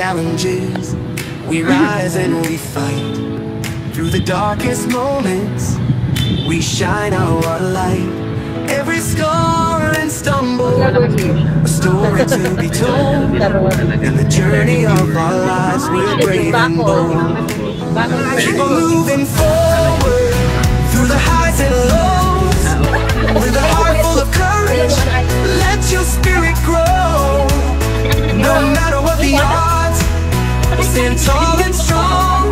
challenges, we rise and we fight. Through the darkest moments, we shine our light. Every scar and stumble, a story to be told. In the journey of our lives, we're brave and bold. Keep on moving forward, through the highs and lows. With a heart full of courage, let your spirit grow. No matter what the odds, we'll stand tall and strong.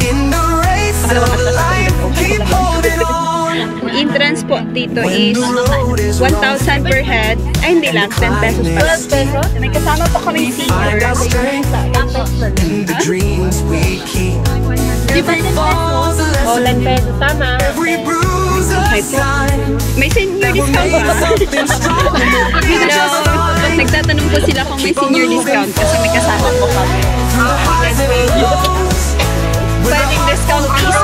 In the race of life, keep holding on. Ang entrance po dito is 1,000 per head. Ay, hindi lang. 10 pesos pa. 12 pesos? May kasama po kami senior. In the dreams we keep. Di ba 10 pesos? O, 10 pesos. Tama. Every bruise of sign. May senior discount po ba? Hello. Nagtatanong po sila kung may senior discount kasi may kasama po kami. Pwedeng discount piece.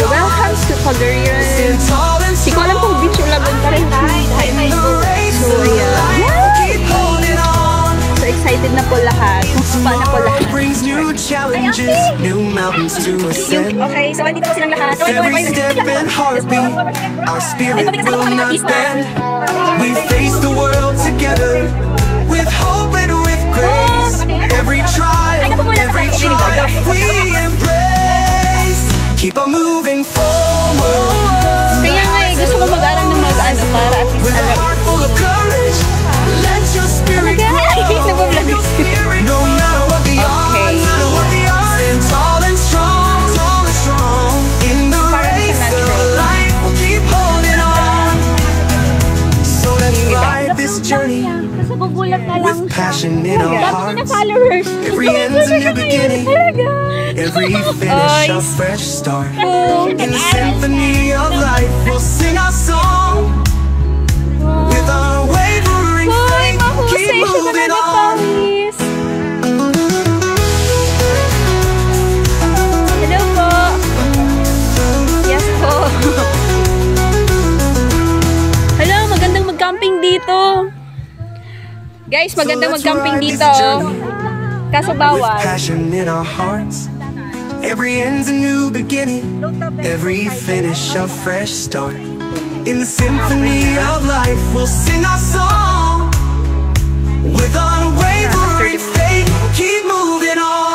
Welcome to Calderian. Hindi ko alam kung beach ulagon pa rin. So, so excited na po lahat. Pa na po lahat. Okay, so andito po silang lahat. Every step and heartbeat, our spirit will not bend. We face the world together, with hope and with grace. Every trial, every triumph we embrace. Keep on moving forward. Kaya nga eh, gusto ko mag-aral ng mag-ano para at least alam. Let your spirit grow. No matter what the odds, stand tall and strong, tall and strong. In the race of life, we'll keep holding on. So let's ride this journey with passion in our hearts. Every end's a new beginning, every finish a fresh start. In the symphony of life, we'll sing our song. With our wavering faith, keep moving on. Hello po. Yes po. Hello, magandang mag-camping dito. Guys, magandang mag-camping dito. Kaso bawal. Passion in our hearts. Every end's a new beginning, every finish a fresh start. In the symphony of life, we'll sing our song. With unwavering faith, keep moving on.